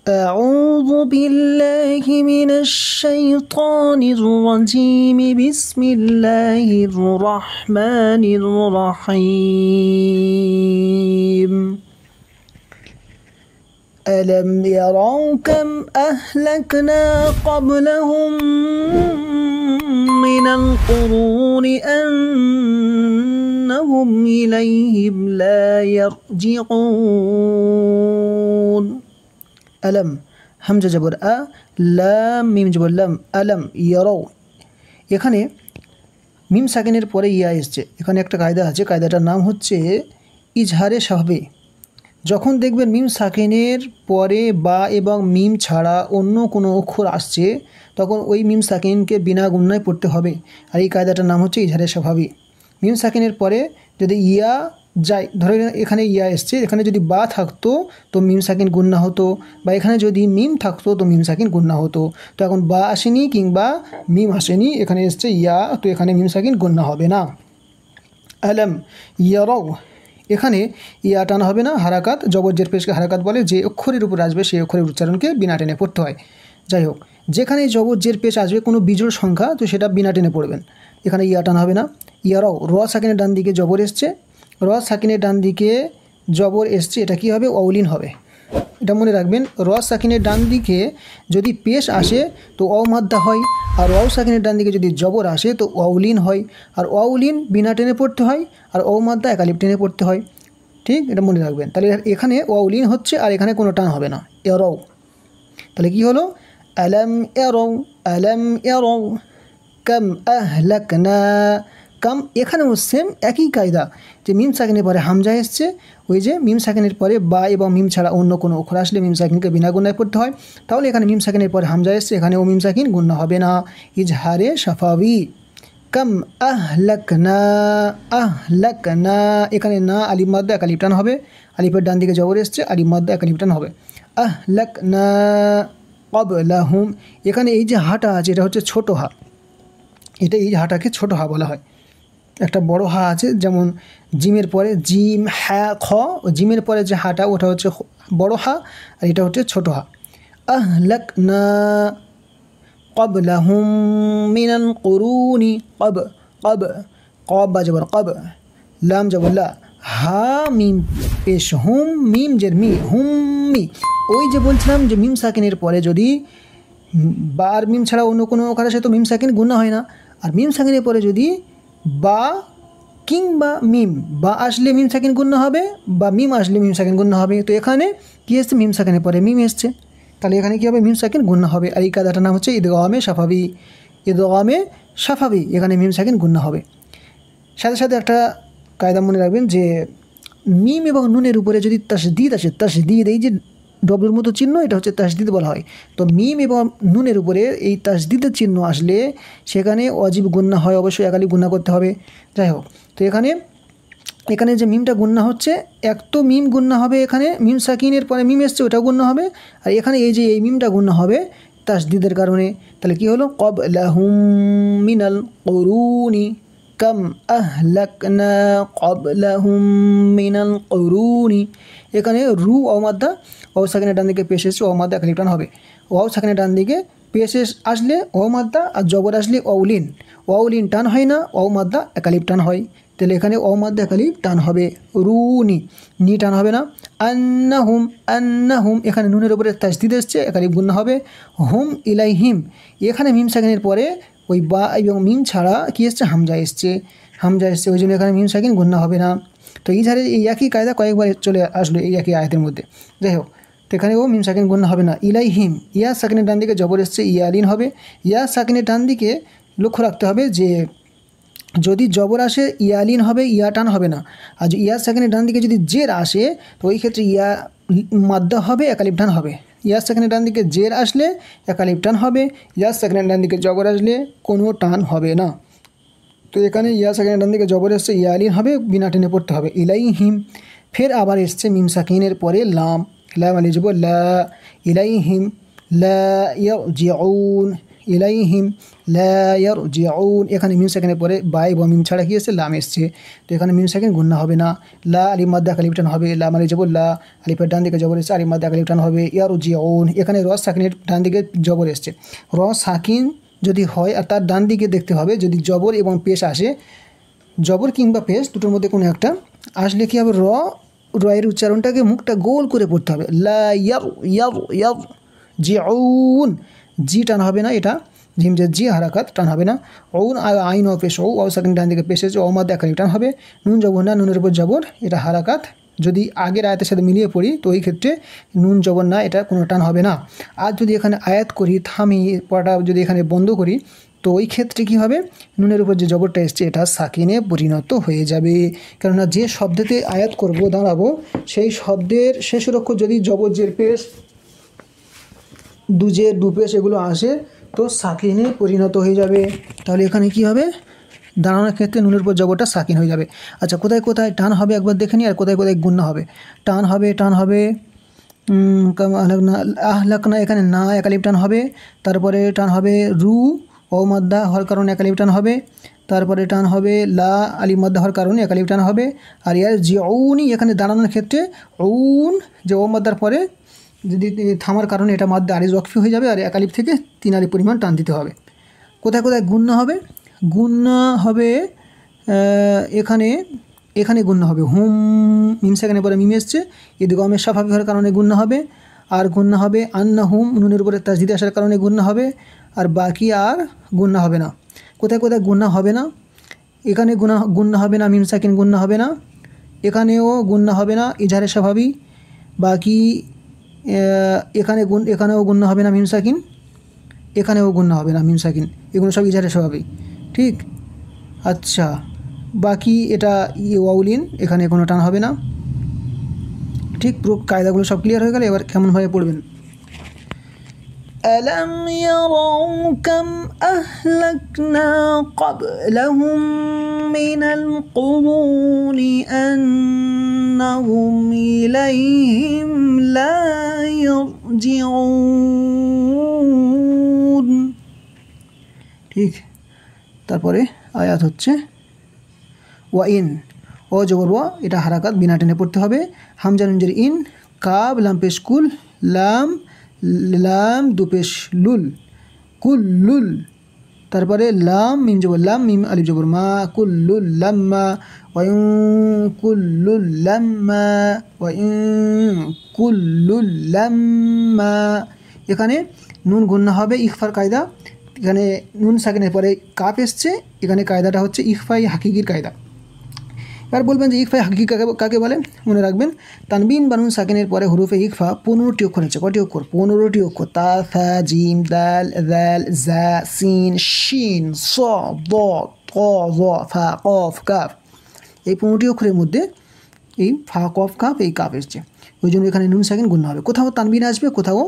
أعوذ بالله من الشيطان الرجيم بسم الله الرحمن الرحيم ألم يروا كم أهلكنا قبلهم من القرون أنهم إليهم لا يرجعون আলম হামজা জবর আ লাম মিম জবর লাম আলম ইয়ারাও। এখানে মিম সাকিনের পরে ইয়া এসছে। এখানে একটা কায়দা আছে, কায়দাটার নাম হচ্ছে ইজহারে স্বাভাবি। যখন দেখবেন মিম সাকিনের পরে বা এবং মিম ছাড়া অন্য কোনো অক্ষর আসছে, তখন ওই মিম সাকিনকে বিনা গুণনায় পড়তে হবে। আর এই কায়দাটার নাম হচ্ছে ইজহারে স্বাভাবি। মিম সাকিনের পরে যদি ইয়া যায়, ধরে এখানে ইয়া এসছে, এখানে যদি বা থাকতো তো মিম সাকিন গুণনা হতো, বা এখানে যদি মিম থাকতো তো মিম সাকিন গুণনা হতো। তো এখন বা আসেনি কিংবা মিম আসেনি, এখানে এসছে ইয়া, তো এখানে মিম সাকিন গুণনা হবে না। আলম ইয়ারাও, এখানে ইয়া টানা হবে না, হারাকাত, জবরজের পেশকে হারাকাত বলে। যে অক্ষরের উপর আসবে সেই অক্ষরের উচ্চারণকে বিনা টেনে পড়তে হয়। যাই হোক, যেখানে জবরজের পেশ আসবে কোনো বিজোড় সংখ্যা, তো সেটা বিনা টেনে পড়বেন। এখানে ইয়া টানা হবে না। ইয়ারাও, র সাকিনের ডান দিকে জবর এসছে, র সাকিনের ডান দিকে জবর এসছে, এটা কি হবে? অউলিন হবে। এটা মনে রাখবেন, র সাকিনের ডান দিকে যদি পেশ আসে তো অমাদ্দা হয়, আর ওয়াও সাকিনের ডান দিকে যদি জবর আসে তো অউলিন হয়। আর অউলিন বিনা টেনে পড়তে হয়, আর অমাদ্দা একালিপ টেনে পড়তে হয়। ঠিক, এটা মনে রাখবেন। তাহলে এখানে অউলিন হচ্ছে আর এখানে কোনো টান হবে না, এরও। তাহলে কি হলো? আলম এরও, আলম এরও কাম আহলাকনা। কাম, এখানেও সেম একই কায়দা, যে মিম সাকিনের পরে হামজা এসছে, ওই যে মিম সাকিনের পরে বা এবং মিম ছাড়া অন্য কোনো অক্ষর আসলে মিম সাকিনকে বিনা গুণায় পড়তে হয়। তাহলে এখানে মিম সাকিনের পরে হামজা এসছে, এখানেও মিম সাকিন গুণনা হবে না, ইজহারে শাফাবি। কাম আহলাকনা, আহলাকনা, এখানে না আলিফ মাদ্দা একালিফ টান হবে, আলিফের ডান দিকে জবর এসছে, আলিফ মাদ্দা একালিফ টান হবে। আহলাকনা ক্বাবলাহুম, এখানে এই যে হাটা আছে এটা হচ্ছে ছোট হা, এটা এই হাটাকে ছোট হা বলা হয়। একটা বড় হা আছে, যেমন জিমের পরে জিম হ্যা খ, জিমের পরে যে হাটা ওটা হচ্ছে বড় হা, আর এটা হচ্ছে ছোট হা। আহলাকনা ক্বাবলাহুম মিনাল কুরুনি, ক্বাব, ক্বাব, ক্বাব বা জবর ক্বাব, লাম জবর লা, হা মিম পেশ হুম, মিম জের মি, হুম্মি। ওই যে বলছিলাম যে মিম সাকিনের পরে যদি বা আর মিম ছাড়া অন্য কোনো অক্ষর আসে তো মিম সাকিন গুণা হয় না। আর মিম সাকিনের পরে যদি বা কিংবা মিম, বা আসলে মিম সাকিন গুণনা হবে, বা মিম আসলে মিম সাকিন গুণনা হবে। তো এখানে কি এসছে? মিম সাকিনের পরে মিম এসছে, তাহলে এখানে কী হবে? মিম সাকিন গুণনা হবে। আর এই কায়দাটার নাম হচ্ছে ইদগামে শাফাবি। ইদগামে শাফাবি, এখানে মিম সাকিন গুণনা হবে। সাথে সাথে একটা কায়দা মনে রাখবেন, যে মিম এবং নুনের উপরে যদি তাসদিদ আসে, তাসদিদ, এই যে ডবলের মতো চিহ্ন, এটা হচ্ছে তাসদিদ বলা হয়। তো মিম এবং নুনের উপরে এই তাসদিদের চিহ্ন আসলে সেখানে অজীব গুণনা হয়, অবশ্যই একালি গুণনা করতে হবে। যাই হোক, তো এখানে যে মিমটা গুণনা হচ্ছে, এক তো মিম গুণনা হবে, এখানে মিম সাকিনের পরে মিম এসছে ওটাও গুণনা হবে, আর এখানে এই যে এই মিমটা গুণনা হবে তাসদিদের কারণে। তাহলে কি হলো? ক্বাবলাহুম মিনাল কুরুনি, কাম আহলাকনা ক্বাবলাহুম মিনাল কুরুনি। এখানে রু অমাদ্দা, ওয়াও সাকিনের ডান দিকে পেশ এসছে, অমাদ্দা একালিফ টান হবে। ওয়াও সাকিনের ডান দিকে পেশ আসলে অমাদ্দা, আর জবর আসলে অউলিন, অউলিন টান হয় না, অমাদ্দা একালিফ টান হয়। তাহলে এখানে অমাদ্দা একালিফ টান হবে, রুনি, নি টান হবে না। আন্নাহুম, আন্নাহুম, এখানে নুনের উপরে তাসদিদ এসছে, একালিফ গুণনা হবে। হুম ইলাইহিম, এখানে মিম সাকিনের পরে ওই বা এবং মিম ছাড়া কি এসছে? হামজা এসছে, হামজা এসছে, ওই জন্য এখানে মিম সাকিন গুণনা হবে না। তো এই ধারে এই একই কায়দা কয়েকবার চলে আসলো এই একই আয়াতের মধ্যে। যাই হোক, তো এখানেও মিম সাকিন গুণনা হবে না। ইলাইহিম, ইয়া সাকিনের ডান দিকে জবর এসছে, ইয়ালিন হবে। ইয়া সাকিনের ডান দিকে লক্ষ্য রাখতে হবে যে যদি জবর আসে ইয়ালিন হবে, ইয়া টান হবে না। আর ইয়া সাকিনের ডান দিকে যদি জের আসে তো ওই ক্ষেত্রে ইয়া মাদ্দা হবে, একালিফ টান হবে। ইয়া সেকেন্ডের ডান দিকে জের আসলে একালিফ টান হবে, ইয়া সেকেন্ডের ডান দিকে জবর আসলে কোনো টান হবে না। তো এখানে ইয়া সেকেন্ডের ডান দিকে জবর এসছে, ইয়ালিন হবে, বিনা টেনে পড়তে হবে, ইলাইহিম। ফের আবার এসছে মিম সাকিনের পরে লাম, লাম আলি জবর লা, ইলাইহিম লা ইয়ারজিউন, ইলাইহিম লা ইয়ারজিউন। এখানে মিম সেকেন্ডের পরে বা এবং মিম ছাড়া কি এসছে লাম এসছে, তো এখানে মিম সেকেন্ড গুণনা হবে না। লা আলিফ মাদ্দা আলিফ টান হবে, লা মানে জবর লা, আলিফের ডান দিকে জবর এসছে, আলিফ মাদ্দা আলিফ টান হবে। ইয়ারজিউন এখানে র সাকিনের ডান দিকে জবর এসছে। র সাকিন যদি হয় আর তার ডান দিকে দেখতে হবে, যদি জবর এবং পেশ আসে, জবর কিংবা পেশ দুটোর মধ্যে কোনো একটা আসলে কী হবে, রয়ের উচ্চারণটাকে মুখটা গোল করে পড়তে হবে। লা ইয়ার ইয়ার ইয়ার জিউন, জি টান হবে না, এটা ঝিম যে জি হারাকাত টান হবে না। ওন আইন ও পেশ ও সেকেন্ড ডান দিকে পেশ ও মাদ্দা আলিফ টান হবে। নুন জবর না, নুনের উপর জবর, এটা হারাকাত। যদি আগের আয়াতের সাথে মিলিয়ে পড়ি তো ওই ক্ষেত্রে নুন জবর না, এটা কোনো টান হবে না। আর যদি এখানে আয়াত করি, থামি পড়াটা যদি এখানে বন্ধ করি, তো ওই ক্ষেত্রে কী হবে, নুনের উপর যে জবরটা এসছে এটা সাকিনে পরিণত হয়ে যাবে। কেননা যে শব্দতে আয়াত করব দাঁড়াবো, সেই শব্দের শেষের অক্ষর যদি জবর জের পেশ দুজের দুপেশ এগুলো আসে তো সাকিনে পরিণত হয়ে যাবে। তাহলে এখানে কি হবে, দাঁড়ানোর ক্ষেত্রে নুনের উপর জবরটা সাকিন হয়ে যাবে। আচ্ছা, কোথায় কোথায় টান হবে একবার দেখে নিই, আর কোথায় কোথায় গুণনা হবে। টান হবে আহলাকনা, এখানে না একালিফ টান হবে। তারপরে টান হবে রু ও মাদ্দা হওয়ার কারণে একালিফ টান হবে। তারপরে টান হবে লা আলিফ মাদ্দা হওয়ার কারণে একালিফ টান হবে। আর ইয়ার জিউনি, এখানে দাঁড়ানোর ক্ষেত্রে উন যে ও মাদ্দার পরে যদি থামার কারণে এটা মাদ্দা আরিজ ওয়াকফি হয়ে যাবে, আর একালিফ থেকে 3 আলিফ পরিমাণ টান দিতে হবে। কোথায় কোথায় গুণনা হবে, গুণনা হবে এখানে গুণনা হবে হুম, মিম সেকেন্ডের পরে মিম এসছে, ইদগামের স্বাভাবিক হওয়ার কারণে গুণনা হবে। আর গুণনা হবে আন্না হুম, নুনের উপরে তাসদিদ আসার কারণে গুণনা হবে। আর বাকি আর গুণনা হবে না। কোথায় কোথায় গুণনা হবে না, এখানে গুণনা হবে না, মিম সাকিন গুণনা হবে না, এখানেও গুণনা হবে না, ইজহারের স্বাভাবিক। বাকি এখানেও গুণনা হবে না মিম সাকিন, এখানেও গুণনা হবে না মিম সাকিন, এগুলো সব ইজহারের স্বাভাবিক। ঠিক, আচ্ছা, বাকি এটা ওয়াউলিন, এখানে কোনো টান হবে না। ঠিক, পুরো কায়দাগুলো সব ক্লিয়ার হয়ে গেলে এবার কেমনভাবে পড়বেন। ألم يروا كم أهلكنا قبلهم من القرون أنهم إليهم لا يرجعون। ঠিক, তারপরে আয়াত হচ্ছে ওয়াইন, ও জবর ওয়া, এটা হারাকাত বিনা টেনে পড়তে হবে। হামজা নুন জের ইন, কাব লাম পেশ কুল, লাম দুপেশ লুল, কুল্লুল। তারপরে লাম মিম জবর লাম, মিম আলিফ জবর মা, কুল্লুল লাম্মা, ওয়াইন কুল্লুল লাম্মা, ওয়াইন কুল্লুল লাম্মা। এখানে নুন গুণনা হবে ইখফার কায়দা, এখানে নুন সাকিনের পরে কাপ এসছে, এখানে কায়দাটা হচ্ছে ইখফাই হাকিকির কায়দা। এবার বলবেন যে ইকফা হাকিকি কাকে বলে, মনে রাখবেন তানবিন বা নুন সাকিনের পরে হুরুফে ইকফা 15টি অক্ষর আছে। কটি অক্ষর? 15টি অক্ষর। তা, থা, জিম, দাল, দাল, জা, সিন, শিন, স, দ, ত, জ, ফা, কফ, কাফ। এই 15টি অক্ষরের মধ্যে এই ফা, কফ, কাফ, এই কাফ এসছে, ওই জন্য এখানে নুন সাকিন গুণনা হবে। কোথাও তানবিন আসবে, কোথাও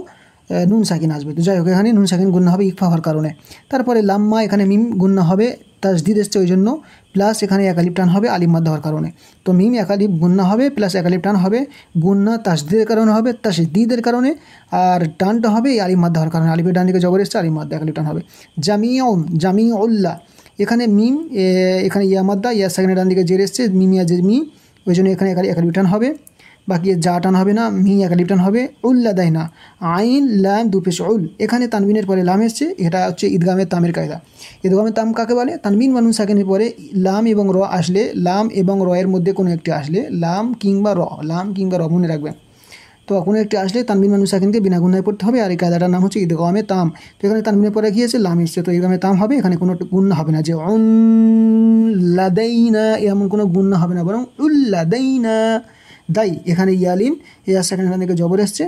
নুন সাকিন আসবে, তো যাই হোক এখানে নুন সাকিন গুণনা হবে ইকফা হওয়ার কারণে। তারপরে লাম্মা, এখানে মিম গুণনা হবে, তাসদিদ এসছে ওই জন্য, প্লাস এখানে একালিফ টান হবে আলিফ মাদ দেওয়ার কারণে। তো মিম একালিফ গুণনা হবে প্লাস একালিফ টান হবে, গুণনা তাসদিদের কারণে হবে, তাসদিদের কারণে, আর টানটা হবে এই আলিফ মাদ দেওয়ার কারণে। আলিফের ডান দিকে জবর এসছে, আলিফ মাদ একালিফ টান হবে। জামিউল্লাহ, এখানে মিম, এখানে ইয়া মাদ্দা, ইয়া সেকেন্ডের ডান দিকে জের এসছে, মিম ইয়া জের মি, ওই জন্য এখানে একালিফ টান হবে। বাকি যা টান হবে না, মি একালিফ টান হবে। উল্লা দেয় না, আইন লাম দুপেশ উল, এখানে তানবিনের পরে লাম এসছে, এটা হচ্ছে ঈদগামের তামের কায়দা। ঈদগামের তাম কাকে বলে? তানবিন বা নুন সাকিনের পরে লাম এবং র আসলে, লাম এবং র এর মধ্যে কোনো একটি আসলে, লাম কিংবা র মনে রাখবেন, তো কোনো একটি আসলে তানবিন বা নুন সাকিনকে বিনা গুণায় পড়তে হবে। আর এই কায়দাটার নাম হচ্ছে ঈদগামের তাম। তো এখানে তানবিনের পরে গিয়েছে লাম এসছে, তো ঈদগামের তাম হবে, এখানে কোনো গুণনা হবে না, যে লাদাইনা এমন কোনো গুণনা হবে না, বরং উল্লাদাইনা দাই। এখানে ইয়ালিন, ইয়া সেকেন্ডের ডান দিকে জবর এসছে,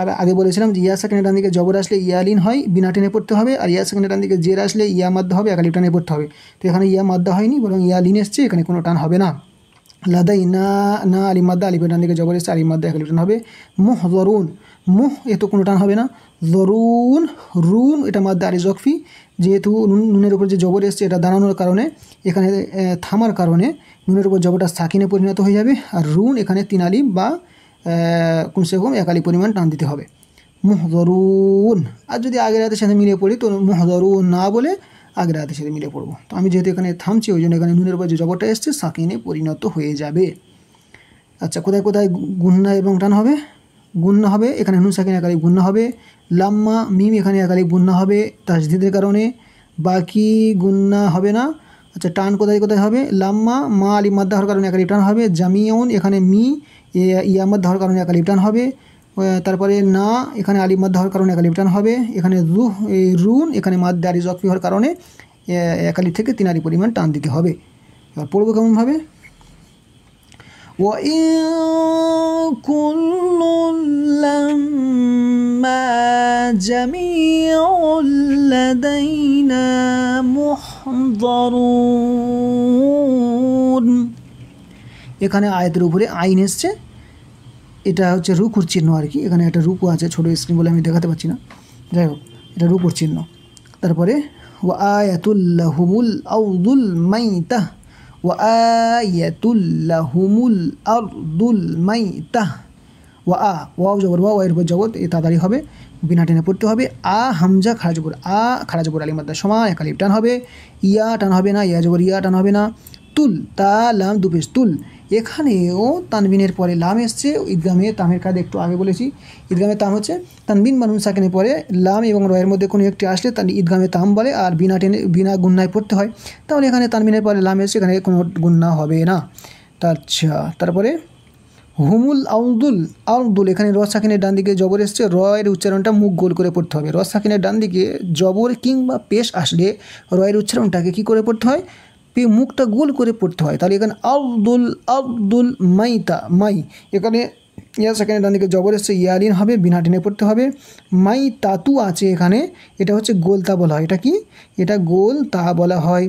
আর আগে বলেছিলাম যে ইয়া সেকেন্ডের ডান দিকে জবর আসলে ইয়ালিন হয়, বিনা টেনে পড়তে হবে। আর ইয়া সেকেন্ডের ডান দিকে জের আসলে ইয়া মাদ্দা হবে, একালিফ টানে পড়তে হবে। তো এখানে ইয়া মাদ্দা হয়নি, বরং ইয়ালিন এসছে, এখানে কোনো টান হবে না। লাদাই না, না আলিফ মাদ্দা, আলিফের ডান দিকে জবর এসছে, আলিফ মাদ্দা একালিফ টান হবে। মুহযরুন, মুহ এত কোনো টান হবে না। জরুন, রুন এটা মাদ্দা আরিজ ওয়াকফি, যেহেতু নুনের উপর যে জবর এসছে এটা দাঁড়ানোর কারণে, এখানে থামার কারণে নুনের উপর জবরটা সাকিনে পরিণত হয়ে যাবে। আর রুন এখানে 3 আলিফ বা কমসে কম 1 আলিফ পরিমাণ টান দিতে হবে। মুহদরুন। আর যদি আগের হাতের সাথে মিলিয়ে পড়ি তো মুহদরুন না বলে আগের হাতের সাথে মিলিয়ে পড়বো। তো আমি যেহেতু এখানে থামছি ওই জন্য এখানে নুনের উপর যে জবরটা এসছে সাকিনে পরিণত হয়ে যাবে। আচ্ছা, কোথায় কোথায় গুন্না এবং টান হবে? গুন্না হবে এখানে নুন সাকিন একালিক গুন্না হবে, লাম্মা মিম এখানে একালিক গুন্না হবে তাসদিদের কারণে, বাকি গুন্না হবে না। আচ্ছা, টান কোথায় কোথায় হবে? লাম্মা মা আলিফ মাদ্দা হওয়ার কারণে একালিফ টান হবে, জামিউন এখানে মি ইয়া মাদ্দা হওয়ার কারণে একালিফ টান হবে, তারপরে না এখানে আলিফ মাদ্দা হওয়ার কারণে একালিফ টান হবে, এখানে রুন এখানে মাদ্দা আলি জকফি হওয়ার কারণে একালিফ থেকে 3 আলিফ পরিমাণ টান দিতে হবে। এবার পড়বো কেমনভাবে? وإن كل لما جميع لدينا محضرون। এখানে আয়াতের উপরে আইন এসছে, এটা হচ্ছে রুকুর চিহ্ন আর কি। এখানে একটা রুকু আছে, ছোটো স্ক্রিন বলে আমি দেখাতে পারছি না, যাই হোক এটা রুকুর চিহ্ন। তারপরে ওয়া আয়াতুল্লাহুমুল আরদুল মাইতাহ, ওয়া আয়াতুল্লাহুমুল আরদুল মাইতাহ। ওয়াও জবর ওয়া, এর উপর জবর এ তাড়াতাড়ি হবে, বিনা টেনে পড়তে হবে। হামজা খাড়া জবর খাড়া জবর আলিফ মাদ্দা সমান একালিফ টান হবে, ইয়া টান হবে না, ইয়া জবর ইয়া টান হবে না। তুল তা লাম দুপেশ তুল, এখানেও তানবিনের পরে লাম এসছে। ঈদগামে তামের কাজ একটু আগে বলেছি, ঈদগামে তাম হচ্ছে তানবিন বা নুন সাকিনের পরে লাম এবং রয়ের মধ্যে কোনো একটি আসলে তার ঈদগামে তাম বলে, আর বিনা টেনে বিনা গুন্নায় পড়তে হয়। তাহলে এখানে তানবিনের পরে লাম এসছে, এখানে কোনো গুন্না হবে না। আচ্ছা, তারপরে হুমুল আউদুল আউদুল, এখানে রস সাকিনের ডান দিকে জবর এসছে, রয়ের উচ্চারণটা মুখ গোল করে পড়তে হবে। রস সাকিনের ডান দিকে জবর কিংবা পেশ আসলে রয়ের উচ্চারণটাকে কী করে পড়তে হয়? মুখটা গোল করে পড়তে হয়। তাহলে এখানে আব্দুল আব্দুল মাইতা মাই, এখানে ইয়া সেকেন্ডের ডান দিকে জবর এসছে, ইয়ালিন হবে, বিনা টেনে পড়তে হবে। মাই তাতু আছে এখানে, এটা হচ্ছে গোল তা বলা হয়। এটা কি? এটা গোল তা বলা হয়।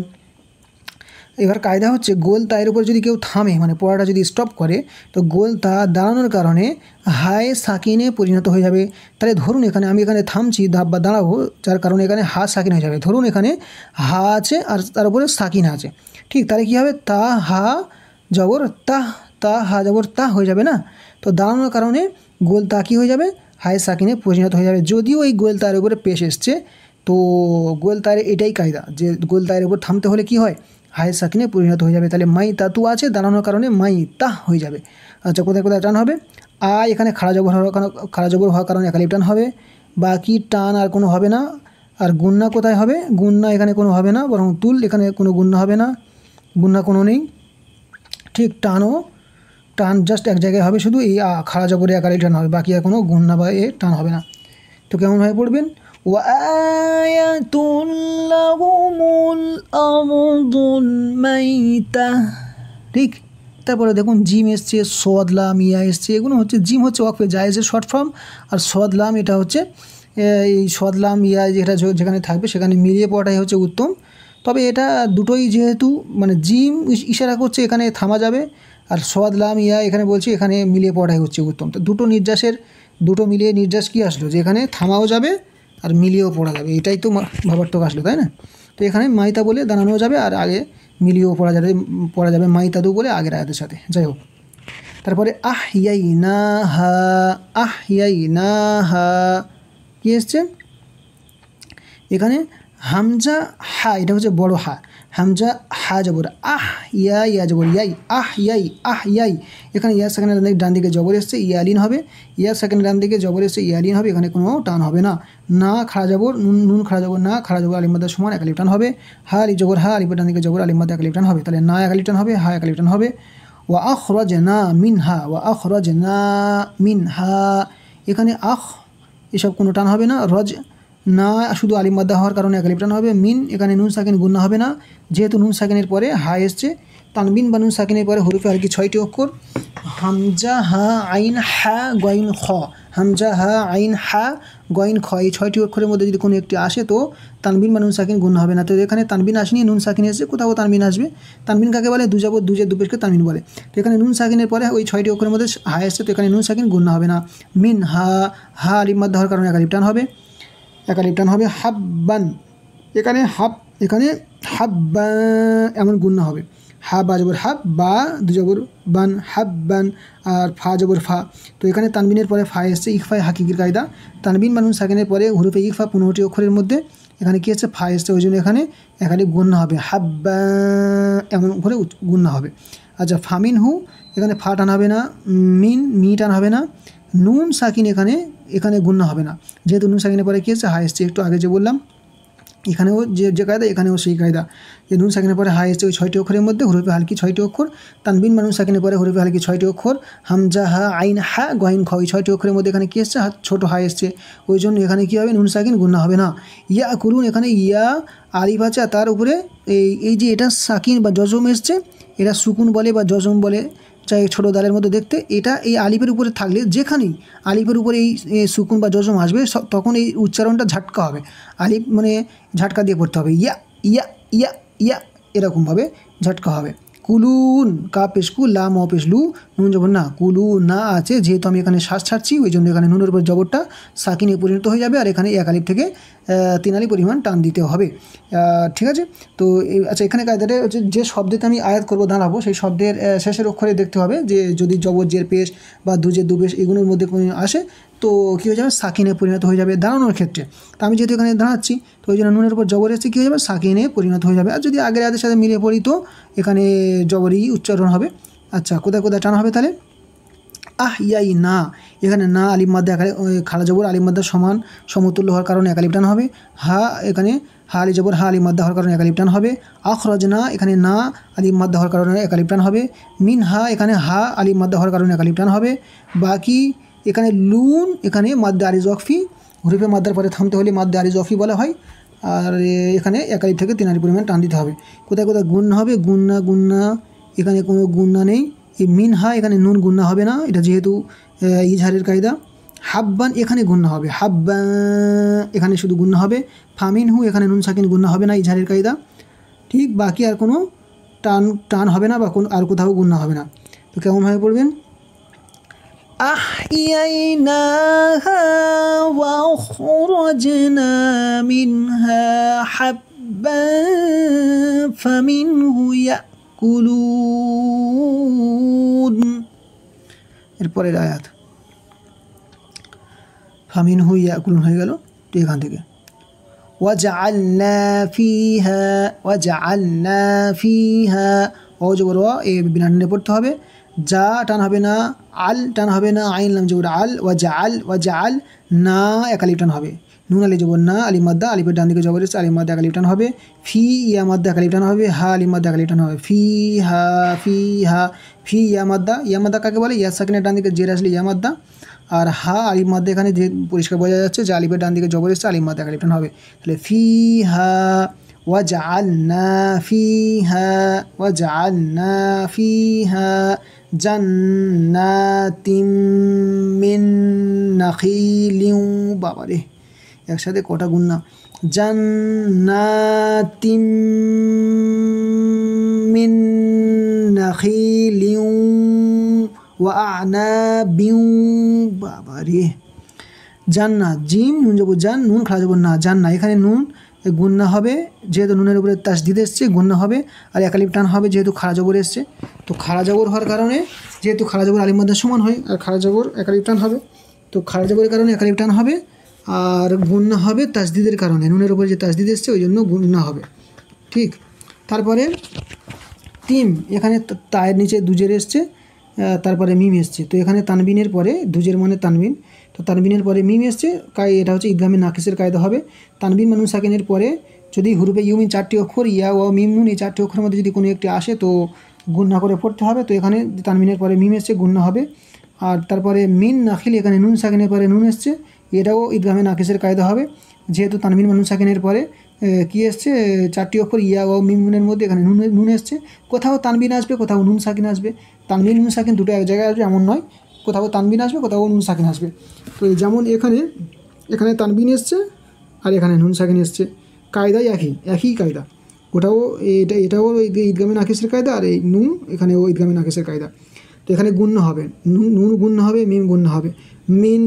এবার কায়দা হচ্ছে গোল তায়ের উপর যদি কেউ থামে, মানে পড়াটা যদি স্টপ করে, তো গোল তা দাঁড়ানোর কারণে হায় সাকিনে পরিণত হয়ে যাবে। তাহলে ধরুন এখানে আমি এখানে থামছি বা দাঁড়াবো, যার কারণে এখানে হা সাকিন হয়ে যাবে। ধরুন এখানে হা আছে আর তার উপরে সাকিন আছে, ঠিক তাহলে কী হবে? তা হা জবর তাহ, তা হা জবর তা হয়ে যাবে না? তো দাঁড়ানোর কারণে গোল তা কী হয়ে যাবে? হায় সাকিনে পরিণত হয়ে যাবে। যদিও এই গোল তায়ের উপরে পেশ এসছে, তো গোল তায়ের এটাই কায়দা যে গোল তায়ের উপর থামতে হলে কি হয়? হায় সাকিনে পরিণত হয়ে যাবে। তাহলে মাই তাতু আছে, দাঁড়ানোর কারণে মাই তাহ হয়ে যাবে। আচ্ছা, কোথায় কোথায় টান হবে? এখানে খাড়া জবর হওয়ার কারণে একালিফ টান হবে, বাকি টান আর কোনো হবে না। আর গুন্না কোথায় হবে? গুন্না এখানে কোনো হবে না, বরং তুল, এখানে কোনো গুন্না হবে না, গুন্না কোনো নেই। ঠিক টান জাস্ট এক জায়গায় হবে, শুধু এই খাড়া জবরে একালিফ টান হবে, বাকি আর কোনো গুন্না বা টান হবে না। তো কেমনভাবে পড়বেন? وآية لهم الأرض الميتة। ঠিক, তারপরে দেখুন জিম এসছে, সদ লাম ইয়া এসছে, এগুলো হচ্ছে জিম হচ্ছে ওয়াকফে জায়েজের শর্ট ফর্ম, আর সদ লাম এটা হচ্ছে এই সদ লাম ইয়া যেটা যেখানে থাকবে সেখানে মিলিয়ে পড়াটাই হচ্ছে উত্তম। তবে এটা দুটোই যেহেতু মানে জিম ইশারা করছে এখানে থামা যাবে, আর সদ লাম ইয়া এখানে বলছি এখানে মিলিয়ে পড়াটাই হচ্ছে উত্তম। তো দুটো মিলিয়ে নির্যাস কি আসলো? যে এখানে থামাও যাবে আর মিলিয়েও পড়া যাবে, এটাই তো ভাবার্থক আসলো, তাই না? তো এখানে মাইতা বলে দাঁড়ানো যাবে, আর আগে মিলিয়েও পড়া যাবে মাইতাদু বলে আগের আয়াতের সাথে। যাই হোক, তারপরে আহইয়াইনাহা কি এসছে? এখানে হামজা হা, এটা হচ্ছে বড় হা, হামজা হা জবর ইয়া জবর ইয়াই। এখানে ইয়া সেকেন্ডের ডান দিকে জবর এসছে, ইয়ালিন হবে, ইয়া সেকেন্ডের ডান দিকে জবর এসছে, ইয়ালিন হবে, এখানে কোনো টান হবে না। না খাড়া জবর নুন খাড়া জবর না, খাড়া জবর আলিফ মাদ্দার সমান একালিফ টান হবে। হা আলিফ জবর হা, আলিফের ডান দিকে জবর আলিফ মাদ্দা একালিফ টান হবে, তাহলে না একালিফ টান হবে, হা একালিফ টান হবে। ওয়া আখরাজনা মিনহা, এখানে এসব কোনো টান হবে না। না শুধু আলিফ মাদ্দা হওয়ার কারণে একালিফ টান হবে। মিন এখানে নুন সাকিন গুন্না হবে না, যেহেতু নুন সাকিনের পরে হা এসছে। তানবিন বা নুন সাকিনের পরে হরফে আর কি 6টি অক্ষর, হামজা হা আইন হা গইন খ, হামজা হা আইন হা গইন খ, এই 6টি অক্ষরের মধ্যে যদি কোনো একটি আসে তো তানবিন বা নুন সাকিন গুন্না হবে না। তো এখানে তানবিন আসেনি, নুন সাকিন এসেছে, কোথাও তানবিন আসবে। তানবিন কাকে বলে? দুজের দুপেশকে তানবিন বলে। তো এখানে নুন সাকিনের পরে ওই 6টি অক্ষরের মধ্যে হা এসছে, তো এখানে নুন সাকিন গুন্না হবে না। মিন হা আলিফ মাদ্দা হওয়ার কারণে একালিফ টান হবে, হাব্বান, এখানে হাব্বা এমন গুন্না হবে। হা বা জবর হাব, বা দু জবর বান, হাব্বান, আর ফা জবর ফা। তো এখানে তানবিনের পরে ফা এসছে, ইকফায় হাকিকির কায়দা। তানবিন বা নুন সাকিনের পরে হুরুফে ইকফা 15টি অক্ষরের মধ্যে এখানে কী হচ্ছে, ফা এসছে, ওই জন্য এখানে একালিপ গুণনা হবে, হাব্বা এমন করে গুণনা হবে। আচ্ছা, ফামিন হু, এখানে ফা টান হবে না, মি টান হবে না, নুন সাকিন এখানে গুণনা হবে না, যেহেতু নুন সাকিনের পরে কী হচ্ছে, হা এসছে। একটু আগে যে বললাম এখানেও যে কায়দা, এখানেও সেই কায়দা, যে নুন সাকিনের পরে হা এসছে ওই 6টি অক্ষরের মধ্যে হুরুফে হালকি 6টি অক্ষর, তানবিন বা নুন সাকিনের পরে হুরুফে হালকি 6টি অক্ষর, হামজা হা আইন হা গহিন খ, ওই 6টি অক্ষরের মধ্যে এখানে কী এসছে, ছোটো হা এসছে, ওই জন্য এখানে কী হবে, নুন সাকিন গুণনা হবে না। ইয়া কুলুন, এখানে ইয়া আলিফ আছে, তার উপরে এই যে এটা সাকিন বা জজম এসছে, এটা সুকুন বলে বা জজম বলে, চাই ছোটো দালের মধ্যে দেখতে, এটা এই আলিফের উপরে থাকলে যেখানেই আলিফের উপরে এই সুকুন বা জজম আসবে তখন এই উচ্চারণটা ঝাটকা হবে, আলিফ মানে ঝাটকা দিয়ে পড়তে হবে, ইয়া ইয়া ইয়া ইয়া এরকমভাবে ঝাটকা হবে। কুলুন, কা পেশ কু, লা ম পেশ লু, নুন জবর না, কুলু না আছে, যেহেতু আমি এখানে শ্বাস ছাড়ছি ওই জন্য এখানে নুনের উপর জবরটা সাকিনে পরিণত হয়ে যাবে, আর এখানে এক আলিফ থেকে 3 আলিফ পরিমাণ টান দিতে হবে। ঠিক আছে, তো আচ্ছা, এখানে কায়দাটা হচ্ছে যে শব্দতে আমি আয়াত করবো দাঁড়াবো, সেই শব্দের শেষের অক্ষরে দেখতে হবে যে যদি জবর জের পেশ বা দুজের দুপেশ এগুলোর মধ্যে কোনো আসে তো কী হয়ে যাবে, সাকিনে পরিণত হয়ে যাবে দাঁড়ানোর ক্ষেত্রে। তো আমি যেহেতু এখানে দাঁড়াচ্ছি তো ওই জন্য নুনের উপর জবর এসে কী হয়ে যাবে, সাকিনে পরিণত হয়ে যাবে। আর যদি আগের আয়াতের সাথে মিলে পড়ি তো এখানে জবরই উচ্চারণ হবে। আচ্ছা, কোথায় কোথায় টানা হবে তাহলে, আহ ইয়াই না, এখানে না আলিফ মাদ্দা খাড়া জবর আলিফ মাদ্দার সমান সমতুল্য হওয়ার কারণে এক আলিফ টান হবে। হা, এখানে হা আলি জবর হা আলিফ মাদ্দা হওয়ার কারণে এক আলিফ টান হবে। আখরাজ না, এখানে না আলিফ মাদ্দা হওয়ার কারণে এক আলিফ টান হবে। মিন হা, এখানে হা আলিফ মাদ্দা হওয়ার কারণে এক আলিফ টান হবে। বাকি এখানে লুন, এখানে মাদ্দা আরিজ ওয়াকফি, হুরুফে মাদ্দার পরে থামতে হলে মাদ্দা আরিজ ওয়াকফি বলা হয়, আর এখানে এক আলিফ থেকে 3 আলিফ পরিমাণ টান দিতে হবে। কোথায় কোথায় গুণনা হবে, গুণনা এখানে কোনো গুণনা নেই। এই মিন হা, এখানে নুন গুণনা হবে না, এটা যেহেতু ইজহারের কায়দা। হাব্বান, এখানে গুণনা হবে, হাব্বা এখানে শুধু গুণনা হবে। ফামিন হু, এখানে নুন সাকিন গুণনা হবে না, ইজহারের কায়দা। ঠিক, বাকি আর কোনো টান হবে না বা আর কোথাও গুণনা হবে না। তো কেমনভাবে পড়বেন, أحييناها وأخرجنا منها حبا فمنه يأكلون। এরপরের আয়াত ফামিনহু ইয়াকুলুন হয়ে গেল। তো এখান থেকে ওয়াজআলনা ফিহা ও জবর এ বিনা টানে পড়তে হবে, যা টান হবে না, আল টান হবে না, আইন লাম জবর আল, ওয়াজআল না এক আলিফ টান হবে, নুন আলি জবর না, আলিফ মাদ্দা আলিফের ডান দিকে জবর এসে আলিফ মাদ্দা এক আলিফ টান হবে। ফি ইয়া মাদ্দা এক আলিফ টান হবে, হা আলিফ মাদ্দা এক আলিফ টান হবে। ফি ইয়া মাদ্দা কাকে বলে, ইয়া সাকিনের ডান দিকে জের আসলে ইয়া মাদ্দা, আর হা আলিফ মাদ্দা এখানে যে পরিষ্কার বোঝা যাচ্ছে যে আলিফের ডান দিকে জবর এসছে আলিফ মাদ্দা এক আলিফ টান হবে। তাহলে ফিহা ওয়াজআলনা ফিহা জান্নাতিম মিন নাখিলিন, বাবারে একসাথে কটা গুণনা, জান্নাতিম মিন নাখিলিন ওয়া আ'নাবিন, বাবারে জান্নাত, জিম নুন যাবো জান, নুন খাড়া যাবো না, জান্না, এখানে নুন গুণনা হবে যেহেতু নুনের উপরে তাসদিদ এসছে গুণনা হবে, আর এক আলিফ টান হবে যেহেতু খাড়া জবর এসছে। তো খাড়া জবর হওয়ার কারণে যেহেতু খাড়া জবর আলিফ মাদ্দার সমান হয় আর খাড়া জবর এক আলিফ টান হবে, তো খাড়া জবরের কারণে এক আলিফ টান হবে, আর গুণনা হবে তাসদিদের কারণে, নুনের উপরে যে তাসদিদ এসছে ওই জন্য গুণনা হবে। ঠিক, তারপরে তিম, এখানে তায়ের নিচে দুজের এসছে, তারপরে মিম এসছে, তো এখানে তানবিনের পরে দুজের মানে তানবিন, তো তানবিনের পরে মিম এসছে, এটা হচ্ছে ইদগামে নাকিসের কায়দা হবে। তানবিন বা নুন সাকিনের পরে যদি হুরুফে ইউমিন 4টি অক্ষর, ইয়া ও মিম নুন এই 4টি অক্ষরের মধ্যে যদি কোনো একটি আসে তো গুণনা করে পড়তে হবে। তো এখানে তানবিনের পরে মিম এসছে, গুণনা হবে। আর তারপরে মিন নাখিল, এখানে নুন সাকিনের পরে নুন এসছে, এটাও ইদগামে নাকিসের কায়দা হবে, যেহেতু তানবিন বা নুন সাকিনের পরে কী এসছে 4টি অক্ষর, ইয়া ও মিম নুনের মধ্যে এখানে নুন এসছে, কোথাও তানবিন আসবে কোথাও নুন সাকিন আসবে, তানবিন নুন সাকিন দুটো এক জায়গায় আসবে এমন নয়, কোথাও তানবিন আসবে কোথাও নুন সাকিন আসবে। তো যেমন এখানে তানবিন এসছে আর এখানে নুন সাকিন এসছে, কায়দাই একই কায়দা, ওটাও এটাও ঈদগামে নাকিসের কায়দা, আর এই নুন এখানেও ঈদগামে নাকিসের কায়দা। তো এখানে গুণ্য হবে, নুন গুণ্য হবে, মিম গুণ্য হবে। মিন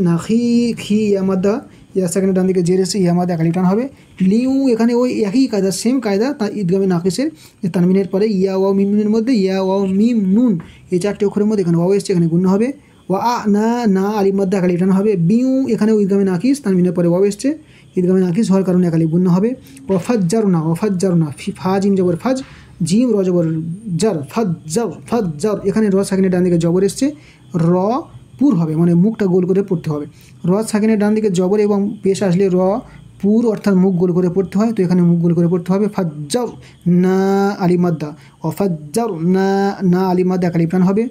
নাখি খি আমাদা ইয়া সেকেন্ডের ডান দিকে জের এসছে ইয়া মধ্যে একালিফ টান হবে। লিউ এখানে ওই একই কায়দা, সেম কায়দা, ঈদগামে নাকিসের তানবিনের পরে ইয়া ওয়াও মিম নুনের মধ্যে ইয়া ওয়াও মিম নুন এই 4টে অক্ষরের মধ্যে এখানে ওয়াও এসছে, এখানে গুণ হবে। ওয়া আ না না আলিফ মধ্যে একালিফ টান হবে। বিউ এখানে ঈদগামে নাকিস তানবিনের পরে ওয়াও এসছে, ঈদগামে নাকিস হওয়ার কারণে একালিফ গুণ হবে। ওয়াফাজ্জারনা ওয়াফাজ্জারনা ফা জিম জবর ফাজ, জিম র জবর জার, ফাজ্জার এখানে র সাকিনের ডান দিকে জবর এসছে, র পুর হবে, মানে মুখটা গোল করে পড়তে হবে। র সাকিনের ডান দিকে জবর এবং পেশ আসলে র পুর অর্থাৎ মুখ গোল করে পড়তে হয়, তো এখানে মুখ গোল করে পড়তে হবে। ফাজ্জার না আলিফ মাদ্দা, ওয়াফাজ্জার না না আলিফ মাদ্দা একালিফ টান হবে।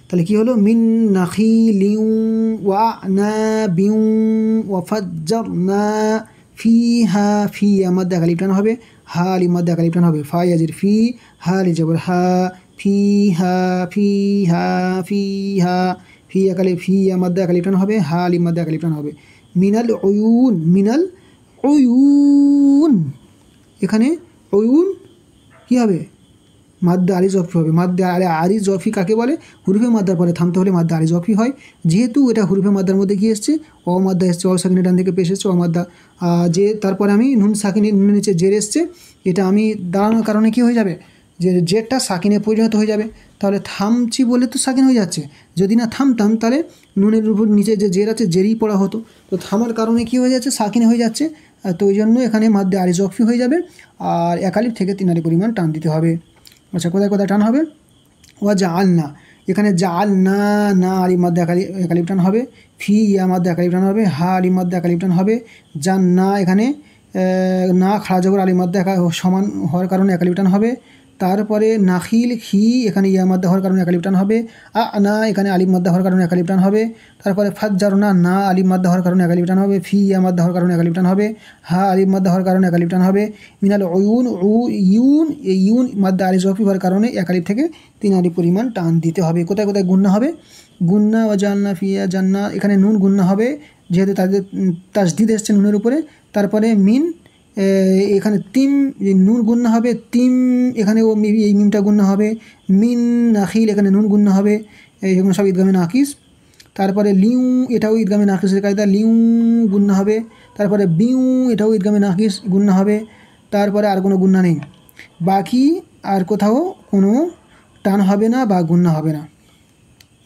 তাহলে কী হলো? মিন নাখিলিন ওয়া আনাবিন ওয়াফাজ্জারনা ফিহা, ফি মধ্যে একালিফ টান হবে, হা আলিফ মধ্যে একালিফ টান হবে। ফা ইয়াজির ফি, হা আলি জবর হা, ফিহা ফিহা ফিহা, ফি একালিফ ফি মধ্যে একালিফ টান হবে, হা আলিফ মধ্যে একালিফ টান হবে। মিনাল উয়ুন, মিনাল উয়ুন এখানে উয়ুন কী হবে? মাদ্দা আলি জফি হবে। মাদ্দা আলি জফি কাকে বলে? হুরুফে মাদ্দার পরে থামতে হলে মাদ্দা আলি জফি হয়। যেহেতু এটা হুরুফে মাদ্দার মধ্যে কি এসছে? অমাদ্দা এসছে, সাকিনের ডান দিকে পেশ এসছে অমাদ্দা, যে তারপরে আমি নুন সাকিনের নুনের নিচে জের এসছে, এটা আমি দাঁড়ানোর কারণে কি হয়ে যাবে? যে জেরটা সাকিনে পরিণত হয়ে যাবে। তাহলে থামছি বলে তো সাকিন হয়ে যাচ্ছে, যদি না থামতাম তাহলে নুনের উপর নিচে যে জের আছে জেরই পড়া হতো, তো থামার কারণে কি হয়ে যাচ্ছে? সাকিনে হয়ে যাচ্ছে, তো ওই জন্য এখানে মাদ্দা আলি জফি হয়ে যাবে, আর একালিফ থেকে 3 আলি পরিমাণ টান দিতে হবে। আচ্ছা, কোথায় কোথায় টান হবে? ওয়া জাআলনা এখানে জাআলনা না আলিফ মাদ্দা একালিফ টান হবে। ফি ইয়া মাদ্দা একালিফ টান হবে, হা আলিফ মাদ্দা একালিফ টান হবে। জান্না এখানে না খাড়া জবর আলিফ মাদ্দা সমান হওয়ার কারণে একালিফ টান হবে। তারপরে নাখিল হি এখানে ইয়া মাদ্দা হওয়ার কারণে একালিফ টান হবে। না এখানে আলিফ মাদ্দা হওয়ার কারণে একালিফ টান হবে। তারপরে ফাজ্জারনা না আলিফ মাদ্দা হওয়ার কারণে একালিফ টান হবে। ফি ইয়া মাদ্দা হওয়ার কারণে একালিফ টান হবে। হা আলিফ মাদ্দা হওয়ার কারণে একালিফ টান হবে। মিনাল উয়ুন ইউন, এই ইউন মাদ্দা আলিফ জফি হওয়ার কারণে একালিফ থেকে 3 আলিফ পরিমাণ টান দিতে হবে। কোথায় কোথায় গুন্না হবে? গুন্না ওয়া জান্না ফিয়া জান্না এখানে নুন গুন্না হবে, যেহেতু তাদের তাসদিদ এসছে নুনের উপরে। তারপরে মিন এখানে তিম নুন গুন্না হবে, তিম এখানে ও এই মিমটা গুন্না হবে। মিন নাখিল এখানে নুন গুন্না হবে, এগুলো সব ঈদগামে নাকিস। তারপরে লিউ এটাও ঈদগামে নাকিসের কায়দা, লিউ গুন্না হবে। তারপরে বিউ এটাও ঈদগামে নাকিস গুন্না হবে। তারপরে আর কোনো গুন্না নেই, বাকি আর কোথাও কোনো টান হবে না বা গুন্না হবে না।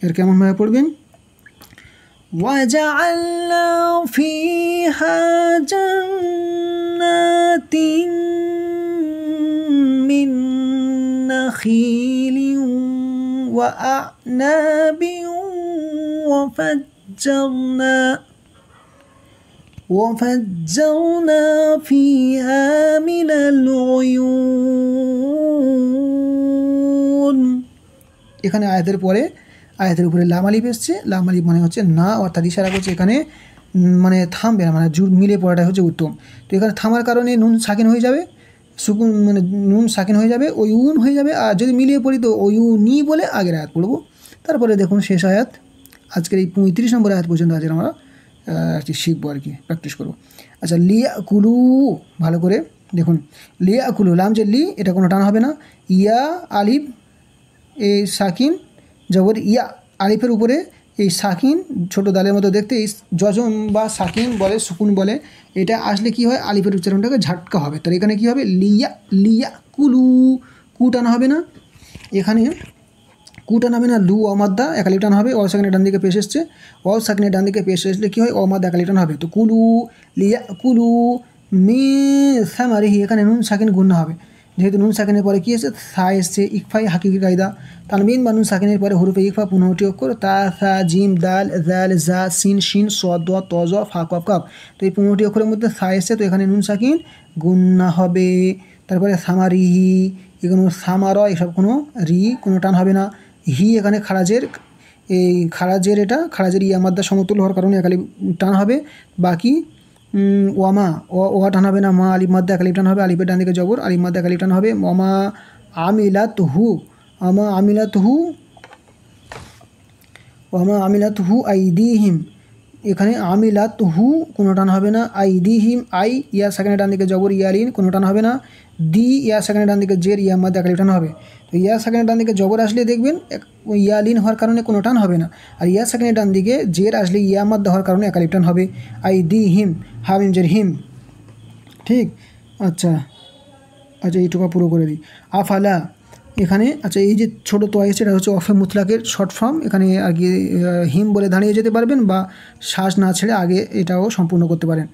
এর কেমনভাবে পড়বেন? وَجَعَلْنَا فِيهَا جَنَّاتٍ مِّن نَخِيلٍ وَأَعْنَابٍ وَفَجَّرْنَا فِيهَا مِنَ الْعُيُونِ এখানে আয়াতের পরে আয়াতের উপরে লাম আলিফ এসছে, লাম আলিফ মানে হচ্ছে না, অর্থাৎ ইশারা করছে এখানে মানে থামবে না, মানে জুর মিলে পড়াটা হচ্ছে উত্তম। তো এখানে থামার কারণে নুন সাকিন হয়ে যাবে, সুকুন মানে নুন সাকিন হয়ে যাবে, ওয়ুন হয়ে যাবে। আর যদি মিলিয়ে পড়ি তো ওয়ুনি বলে আগের আয়াত পড়বো। তারপরে দেখুন শেষ আয়াত, আজকের এই 35 নম্বর আয়াত পর্যন্ত আজকে আমরা শিখবো আর কি, প্র্যাকটিস করবো। আচ্ছা, লিয়া কুলু ভালো করে দেখুন, লিয়া কুলু লাম যে লি এটা কোনো টান হবে না। ইয়া আলিফ এই সাকিন জবর ইয়া, আলিফের উপরে এই সাকিন ছোট দালের মতো দেখতে, এই জজম বা সাকিন বলে, সুকুন বলে, এটা আসলে কি হয়? আলিফের উচ্চারণটাকে ঝাটকা হবে। তাহলে এখানে কি হবে? লিয়া লিয়া কুলু, কু টান হবে না, এখানে কু টান হবে না, লু অমাদ্দা একালিফ টান হবে। সাকিনের ডান দিকে পেশ এসছে, সাকিনের ডান দিকে পেশ আসলে কী হয়? অমাদ্দা একালিফ টান হবে। তো কুলু লিয়া কুলু মি সামারিহি এখানে নুন সাকিন গুন্না হবে, যেহেতু নুন সাকিনের পরে কী এসছে? সা এসছে, ইকফাই হাকিকি কায়দা। তানবিন বা নুন সাকিনের পরে হুরুফে ইকফা 15টি অক্ষর, তা সা জিম দাল জাল জা সিন শিন সদ ত জ ফা কফ কাফ। তো এই 15টি অক্ষরের মধ্যে সা এসছে, তো এখানে নুন সাকিন গুন্না হবে। তারপরে সামারিহি এগুলো সামার, এসব কোনো রি কোনো টান হবে না। হি এখানে খারাজের, এই খারাজের এটা খারাজের ইয়া মাদ্দা সমতুল হওয়ার কারণে একালি টান হবে। বাকি ওয়ামা ওয়া টান হবে না, মা আলিফ মাদ্দা একালিফ টান হবে, আলিফের ডান দিকে জবর আলিফ মাদ্দা একালিফ টান হবে। ওয়ামা আমিলাতহু, ওয়ামা আমিলাতহু, ওয়ামা আমিলাতহু আইদিহিম এখানে আমিলাতহু কোনো টান হবে না। আইদিহিম আই ইয়া সেকেন্ডের ডান দিকে জবর ইয়ালিন কোনো টান হবে না। দি ইয়া সেকেন্ডের ডান দিকে জের ইয়া মাদ্দা একালিফ টান হবে। তো ইয়া সাকিনের ডান দিকে জবর আসলে দেখবেন ইয়া লিন হওয়ার কারণে কোনো টান হবে না, আর ইয়া সাকিনের ডান দিকে জের আসলে ইয়া মাদ্দা হওয়ার কারণে একালিফ টান হবে। আই দি হিম, হামিম জের হিম, ঠিক। আচ্ছা আচ্ছা এইটুকু পুরো করে দিই। আফালা, এখানে আচ্ছা এই যে ছোটো তো এসেছে এটা হচ্ছে অফে মুতলাকের শর্ট ফর্ম, এখানে আর কি হিম বলে দাঁড়িয়ে যেতে পারবেন বা শ্বাস না ছেড়ে আগে এটাও সম্পূর্ণ করতে পারেন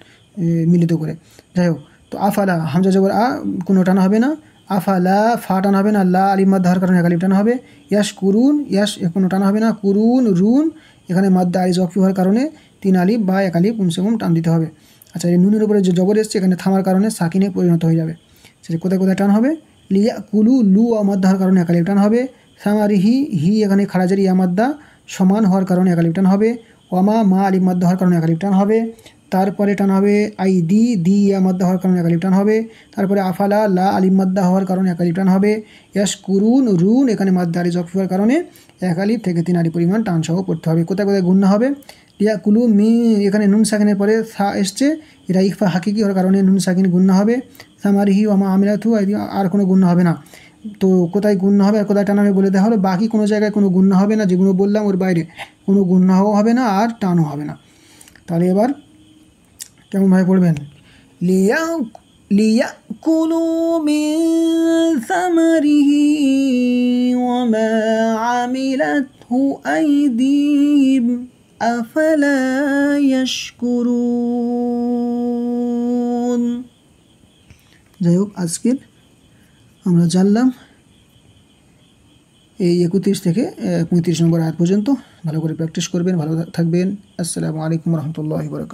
মিলিত করে। যাই হোক, তো আফালা হামজা জবর আ, কোনো টানা হবে না। আফালা ফা টানা হবে না, লা আলিম মাদ্দা হওয়ার কারণে একালিফ টানা হবে। ইয়াস কুরুন, ইয়াস কোনো টানা হবে না। কুরুন রুন, এখানে মাদ্দা আলিজ অফি হওয়ার কারণে 3 আলিফ বা 1 আলিফ কমসে কম টান দিতে হবে। আচ্ছা এই নুনের উপরে যে জবর এসছে এখানে থামার কারণে সাকিনে পরিণত হয়ে যাবে। সেটা কোথায় কোথায় টান হবে? লিয়া কুলু, লু আমাদ্দা হওয়ার কারণে একালিফ টান হবে। সামারিহি, হি এখানে খারাজের ইয়ামাদ্দা সমান হওয়ার কারণে একালিফ টান হবে। ওয়ামা, মা আলিফ মাদ্দা হওয়ার কারণে একালিফ টান হবে। তারপরে টান হবে আই দি, দি ইয়ামাদ্দা হওয়ার কারণে একালিফ টান হবে। তারপরে আফালা, লা আলিফ মাদ্দা হওয়ার কারণে একালিফ টান হবে। ইয়াস কুরুন রুন, এখানে মাদ্দা আলিজ অফ হওয়ার কারণে 1 আলিফ থেকে 3 আলিফ পরিমাণ টান সহ পড়তে হবে। কোথায় কোথায় গুণনা হবে? লিয়া কুলু মি, এখানে নুন সাকিনের পরে সা এসছে, এটা ইকফা হাকিকি হওয়ার কারণে নুন সাকিন গুণনা হবে। সামারিহি ওয়ামা আমিলাতু, আর কোনো গুণনা হবে না। তো কোথায় গুণনা হবে আর কোথায় টান হবে বলে দেওয়া হলো। বাকি কোনো জায়গায় কোনো গুণনা হবে না, যেগুলো বললাম ওর বাইরে কোনো গুণনাও হবে না আর টানও হবে না। তাহলে এবার কেমনভাবে পড়বেন? লিয়াকুলু মিন সামারিহি ওয়ামা আমিলাতহু আইদিহিম আফালা ইয়াশকুরুন। যাই হোক, আজকের আমরা জানলাম এই 31 থেকে 35 নম্বর আয়াত পর্যন্ত। ভালো করে প্র্যাকটিস করবেন, ভালো থাকবেন। আসসালামু আলাইকুম রহমতুল্লাহি ওয়া বারাকাতুহু।